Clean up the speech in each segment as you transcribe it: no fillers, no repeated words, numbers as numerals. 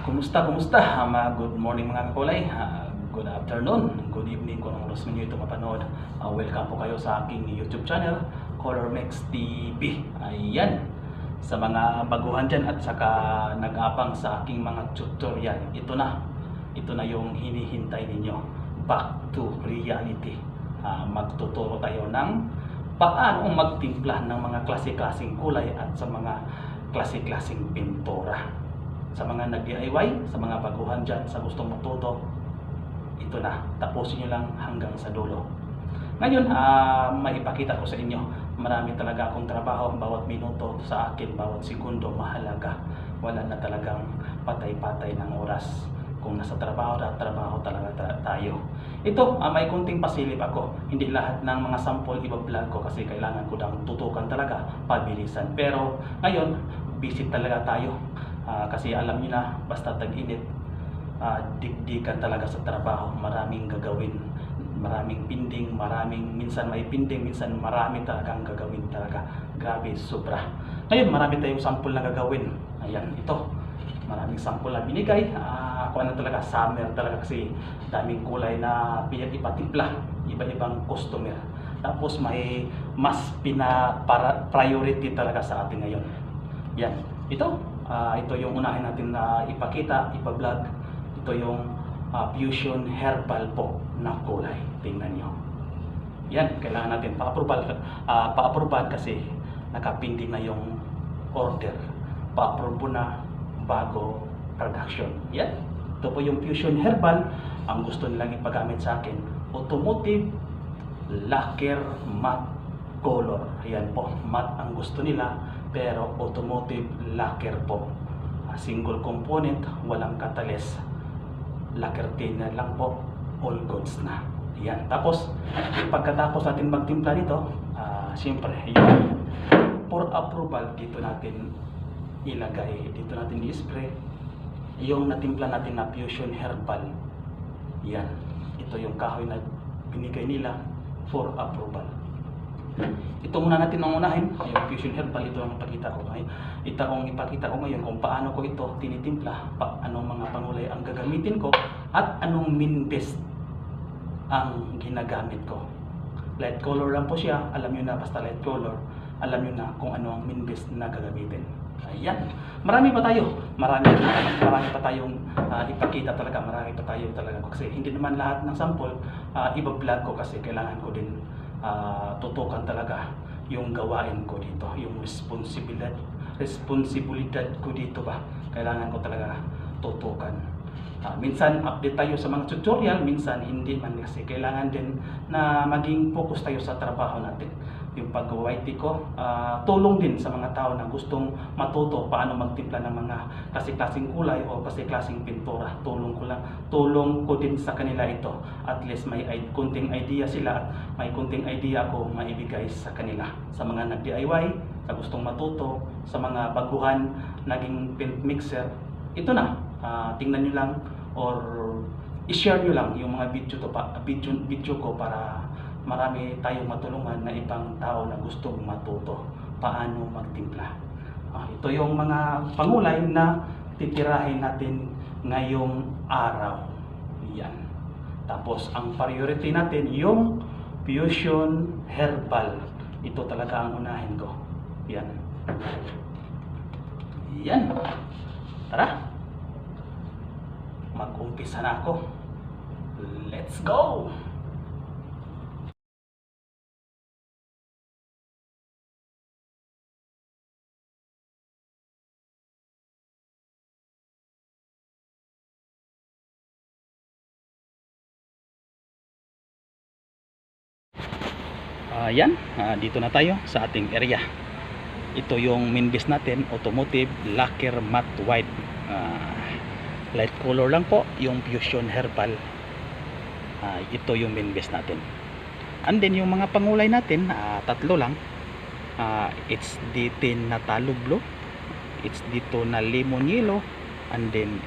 Kumusta? Good morning mga kakulay. Good afternoon, good evening kung anong oras ninyo ito mapanood. Welcome po kayo sa aking YouTube channel, ColorMex TV. Ayan, sa mga baguhan dyan at saka nag-abang sa aking mga tutorial, ito na yung hinihintay ninyo. Back to reality. Magtuturo tayo ng paano magtimpla ng mga klase-klaseng kulay at sa mga klase-klaseng pintura. Sa mga nag-DIY, sa mga baguhan dyan, sa gustong matuto, ito na, tapusin nyo lang hanggang sa dulo. Ngayon, maipakita ko sa inyo, marami talaga akong trabaho, bawat minuto sa akin, bawat segundo mahalaga. Wala na talagang patay-patay ng oras. Kung nasa trabaho talaga tayo. Ito, may kunting pasilip ako. Hindi lahat ng mga sample iba-vlog ko kasi kailangan ko lang tutukan talaga, pabilisan. Pero ngayon, busy talaga tayo. Kasi alam niyo na, basta tag-init, dikdikan talaga sa trabaho, maraming gagawin, maraming pinding, minsan may pinding, minsan marami talagang gagawin talaga. Grabe, sobra. Ngayon, marami tayong sample na gagawin. Ayan, ito. Maraming sample na binigay. Ako na talaga, summer talaga kasi daming kulay na ipatimpla, iba-ibang customer. Tapos may mas priority talaga sa atin ngayon. Yan, ito yung unahin natin na ipakita, ipa-vlog. Ito yung fusion herbal po na kulay. Tingnan nyo. Yan, kailangan natin pa-approval kasi nakapinding na yung order. Pa-approve na bago production. Yan, ito po yung fusion herbal. Ang gusto nilang ipagamit sa akin, automotive lacquer matte color. Ayan po, matte ang gusto nila, pero automotive lacquer po. Single component, walang catalyst, lacquer thinner lang po, all goods na. Ayan, tapos pagkatapos natin magtimpla nito, siyempre yung for approval, dito natin ilagay, dito natin i-spray yung natimpla natin na fusion herbal. Yan, ito yung kahoy na binigay nila for approval. Ito muna natin ang unahin, yung fusion herbal. Ito ang ipakita ko ngayon. Ito ang ipakita ko ngayon kung paano ko ito tinitimpla, anong mga pangulay ang gagamitin ko, at anong minbest ang ginagamit ko. Light color lang po siya, alam nyo na, basta light color, alam nyo na kung ano ang minbest na gagamitin. Ayan, marami pa pa tayong ipakita talaga, marami pa tayo talaga kasi hindi naman lahat ng sample iba-vlog ko kasi kailangan ko din tutukan talaga yung gawain ko dito, yung responsibilidad ko dito ba, kailangan ko talaga tutukan. Minsan update tayo sa mga tutorial, minsan hindi man kasi kailangan din na maging focus tayo sa trabaho natin. Yung pag-YT ko, tulong din sa mga tao na gustong matuto paano magtimpla ng mga klase-klaseng kulay o klase-klaseng pintura. Tulong ko din sa kanila ito. At least may kunting idea sila at may kunting idea ako maibigay sa kanila. Sa mga nag-DIY, sa gustong matuto, sa mga baguhan, naging paint mixer, ito na. Tingnan nyo lang or i-share nyo lang yung mga video ko para marami tayong matulungan na ibang tao na gustong matuto paano magtimpla. Ito yung mga pangulay na titirahin natin ngayong araw. Yan. Tapos ang priority natin yung fusion herbal. Ito talaga ang unahin ko. Yan. Yan. Tara. Mag-umpisa na ako. Let's go! Yan, dito na tayo sa ating area. Ito yung main base natin, automotive lacquer matte white. Light color lang po yung fusion herbal. Ito yung main base natin. And then yung mga pangulay natin, tatlo lang. It's D10 na talo blue, it's D2 na lemon yellow, and then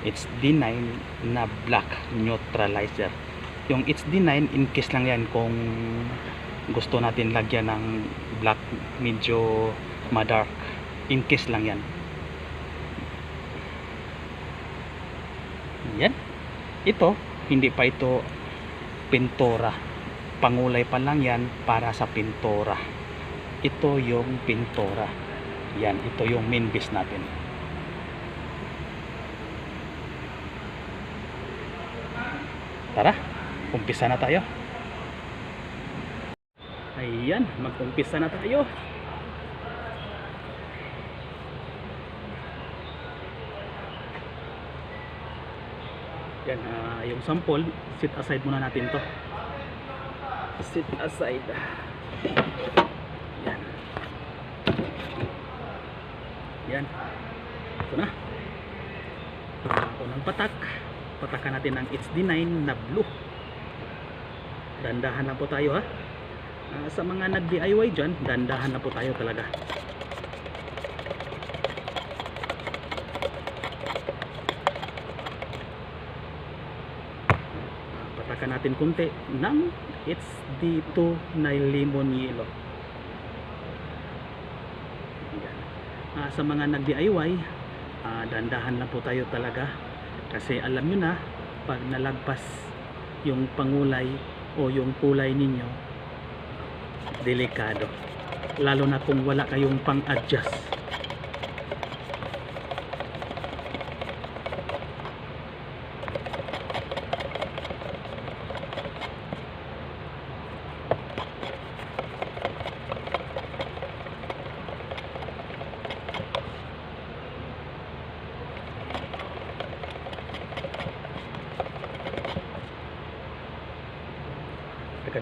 it's D9 na black neutralizer. Yung it's D9 in case lang yan kung gusto natin lagyan ng black medyo madark, in case lang yan. Yan. Ito, hindi pa ito pintura. Pangulay pa lang yan para sa pintura. Ito yung pintura. Yan, ito yung main base natin. Tara, umpisa na tayo. Ayan, mag-umpisa na tayo. Yan, yung sample, sit aside muna natin to. Sit aside. Yan. Yan. Ito na. Unang patak. Patakan natin ng HD9 na blue. Dandahan lang po tayo, ha. Sa mga nag-DIY dyan, dandahan na po tayo talaga. Patakan natin kunti ng HD2 na lemon yellow. Sa mga nag-DIY, dandahan lang po tayo talaga, kasi alam nyo na, pag nalagpas yung pangulay o yung kulay ninyo, delikado, lalo na kung wala kayong pang-adjust.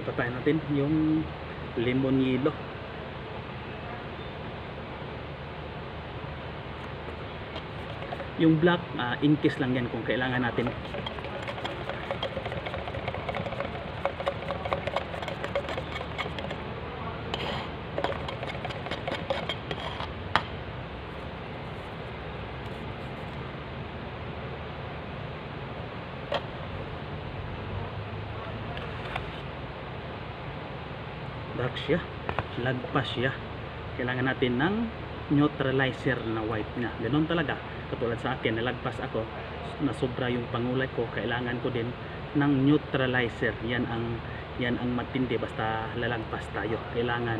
Patayin natin yung lemon yellow. Yung black, in case lang yan kung kailangan natin. Dark siya, lagpas siya, kailangan natin ng neutralizer na white na. Ganon talaga, katulad sa akin, nalagpas ako, nasobra yung pangulay ko, kailangan ko din ng neutralizer. Yan ang matindi, basta lalagpas tayo, kailangan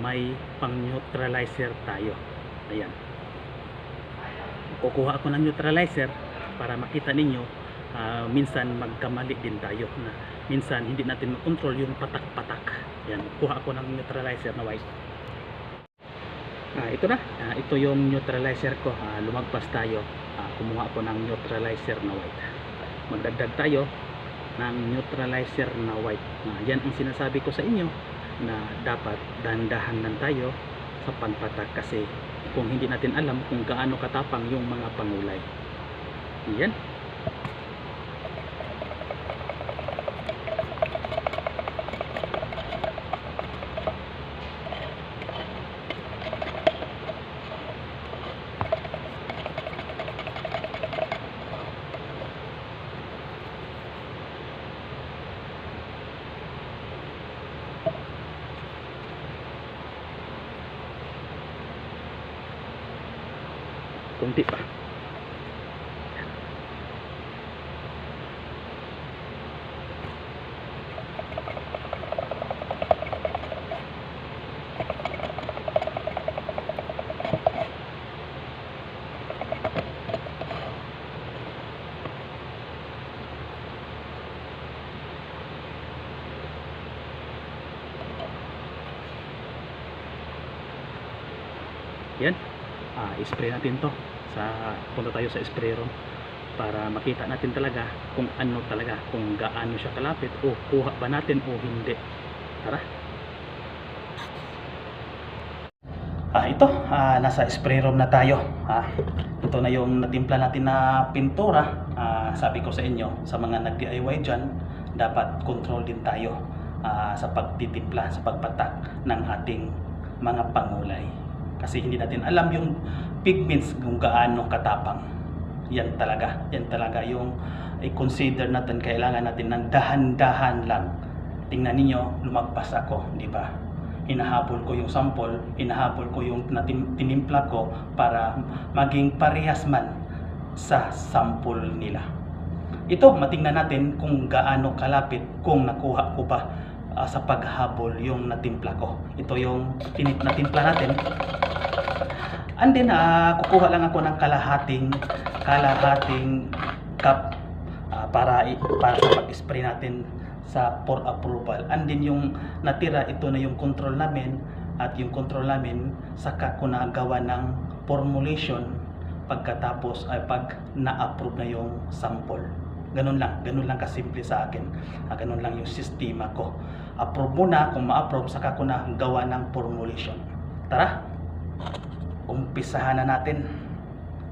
may pang neutralizer tayo. Ayan, kukuha ako ng neutralizer para makita ninyo. Minsan magkamali din tayo na minsan hindi natin makontrol yung patak-patak. Yan, kuha ako ng neutralizer na white. Ito na, ito yung neutralizer ko. Lumagpas tayo, kumuha ako ng neutralizer na white. Magdagdag tayo ng neutralizer na white. Yan ang sinasabi ko sa inyo, na dapat dandahan lang tayo sa pagpatak, kasi kung hindi natin alam kung gaano katapang yung mga pangulay. Yan. Kunti pa. Yan. I-spray natin to. Punta tayo sa spray room para makita natin talaga kung ano talaga, kung gaano siya kalapit, o kuha ba natin o hindi. Tara. Ito, nasa spray room na tayo. Ito na yung natimpla natin na pintura. Sabi ko sa inyo, sa mga nag-DIY dyan, dapat control din tayo sa pagtitimpla, sa pagpatak ng ating mga pangulay. Kasi hindi natin alam yung pigments kung gaano katapang. Yan talaga yung i-consider natin. Kailangan natin ng dahan-dahan lang. Tingnan ninyo, lumagpas ako, di ba? Hinahabol ko yung sample, hinahabol ko yung tinimpla ko para maging parehas man sa sample nila. ito, matingnan natin kung gaano kalapit, kung nakuha ko ba sa paghabol yung natimpla ko. Ito yung natimpla natin. And then, kukuha lang ako ng kalahating cup para sa pag-spray natin for approval. And then yung natira, ito na yung control namin, at yung control namin saka ko nagawa ng formulation pagkatapos ay pag na-approve na yung sample. Ganun lang kasimple sa akin. Ganun lang yung sistema ko. Approve muna, kung ma-approve saka ko na gawa ng formulation. Tara, umpisahan na natin.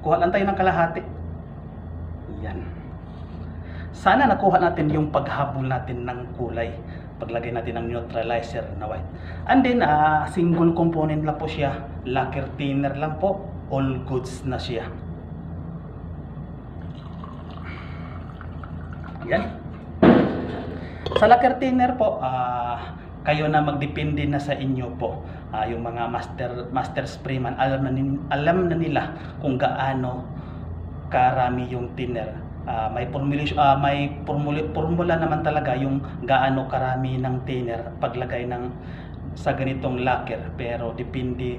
Kuha lang tayo ng kalahati. Yan. Sana nakuha natin yung paghabol natin ng kulay. Paglagay natin ng neutralizer na white. And then, single component lang po siya. Lacquer thinner lang po. All goods na siya. Yan. Sa lacquer thinner po, kayo na magdepende na sa inyo po. Yung mga master sprayman, alam na nila kung gaano karami yung thinner. May formula naman talaga yung gaano karami ng thinner paglagay sa ganitong lacquer, pero depende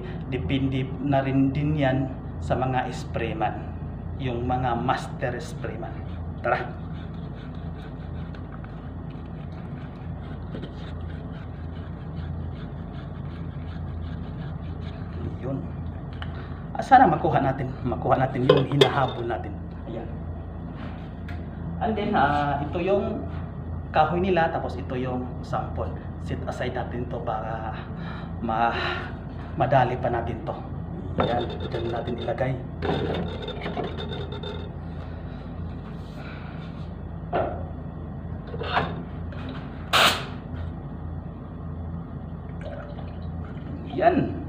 na rin din yan sa mga sprayman, yung mga master sprayman. Tara. Yun. Sana makuha natin yung hinahabol natin. Ayan. And then, ito yung kahoy nila, tapos ito yung sample. Set aside natin to para madali pa natin to. Ayan, dyan natin ilagay. Yan.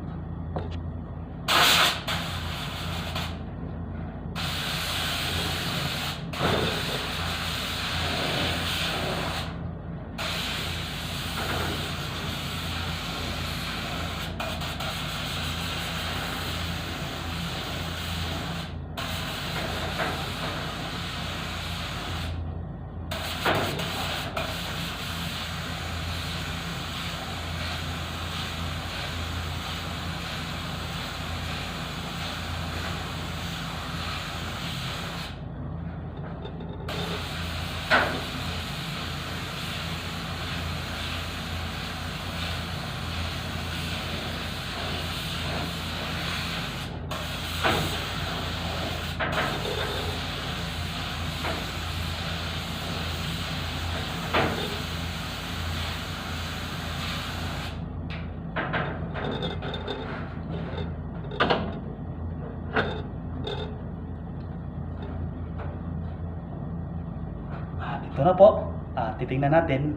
Ito na po, titingnan natin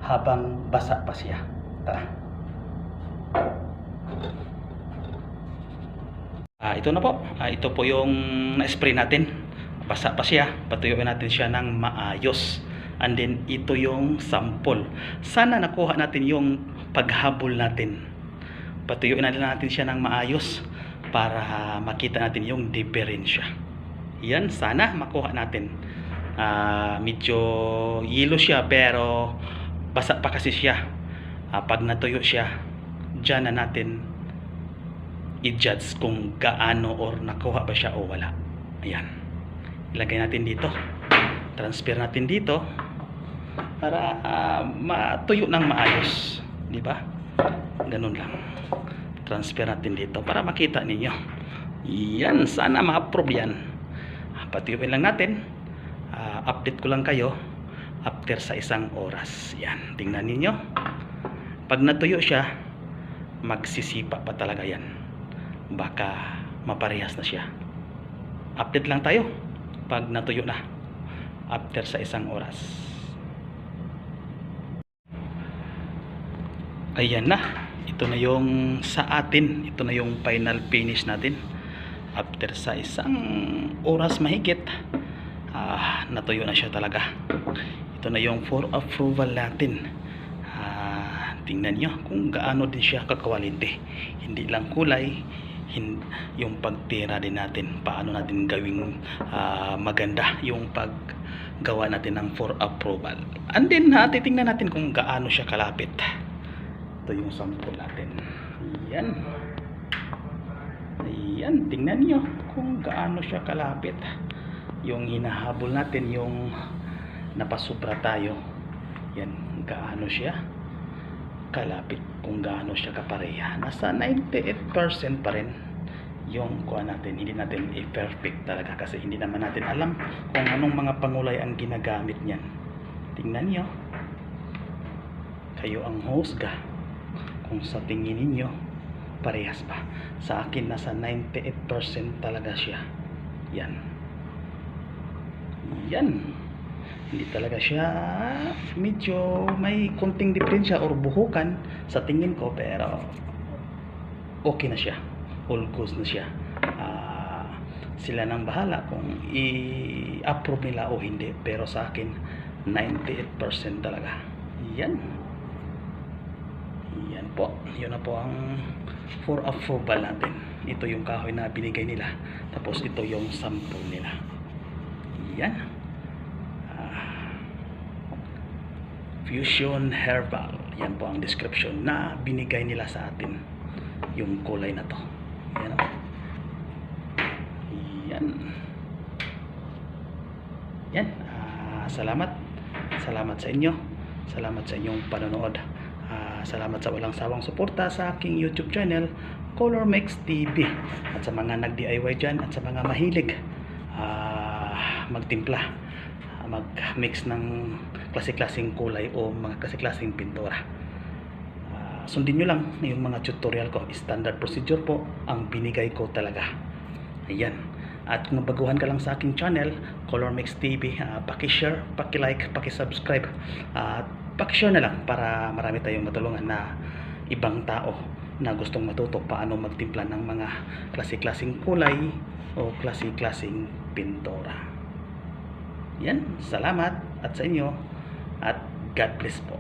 habang basa pa siya. Tara. Ito na po, ito po yung na-spray natin. Basa pa siya, patuyuin natin siya ng maayos. And then ito yung sample. Sana nakuha natin yung paghabol natin. Patuyuin natin siya ng maayos para makita natin yung diferensya. Yan, sana makuha natin. Medyo yelo siya pero basa pa kasi siya. Pag natuyo siya, dyan na natin i-judge kung gaano or nakuha ba siya o wala. Ayan, ilagay natin dito, transfer natin dito para matuyo ng maayos, di ba? Ganun lang, transfer natin dito para makita ninyo. Yan, sana ma-approve yan. Patuyuin lang natin. Update ko lang kayo after sa 1 oras. Yan, tingnan ninyo. Pag natuyo siya, magsisipa pa talaga yan. Baka maparehas na siya. Update lang tayo pag natuyo na after sa 1 oras. Ayan na, ito na yung sa atin, ito na yung final finish natin after sa 1 oras mahigit. Natuyo na siya talaga. Ito na yung for approval natin. Tingnan nyo kung gaano din siya kakwalite. Hindi lang kulay, yung pagtira din natin, paano natin gawing maganda yung paggawa natin ng for approval. And then titingnan natin kung gaano siya kalapit. Ito yung sample natin. Ayan, tingnan nyo kung gaano siya kalapit. Yung hinahabol natin, yung napasubra tayo, yan, gaano siya kalapit, kung gaano siya kapareha. Nasa 98% pa rin yung kuha natin. Hindi natin i-perfect talaga kasi hindi naman natin alam kung anong mga pangulay ang ginagamit niyan. Tingnan nyo, kayo ang husga kung sa tingin ninyo parehas ba. Sa akin nasa 98% talaga siya. Yan, hindi talaga siya, medyo may konting diferensya or buhukan sa tingin ko, pero okay na siya, all goes na siya. Sila nang bahala kung i-approve nila o hindi, pero sa akin 98% talaga. Yan po, yun na po ang for approval natin. Ito yung kahoy na binigay nila, tapos ito yung sample nila. Yan, Fusion Herbal, yan po ang description na binigay nila sa atin, yung kulay na to. Yan, salamat sa inyo, salamat sa inyong panonood, salamat sa walang sawang suporta sa aking YouTube channel Color Mix TV, at sa mga nag-DIY dyan, at sa mga mahilig magtimpla, mag-mix ng klase-klaseng kulay o mga klase-klaseng pintura. Sundin nyo lang yung mga tutorial ko, standard procedure po ang binigay ko talaga. Ayan, at kung baguhan ka lang sa aking channel Color Mix TV, paki-share, paki-like, paki-subscribe, at paki-share na lang para marami tayong matulungan na ibang tao na gustong matuto paano magtimpla ng mga klase-klaseng kulay o klase-klaseng pintura. Yan, salamat at sa inyo, at God bless po.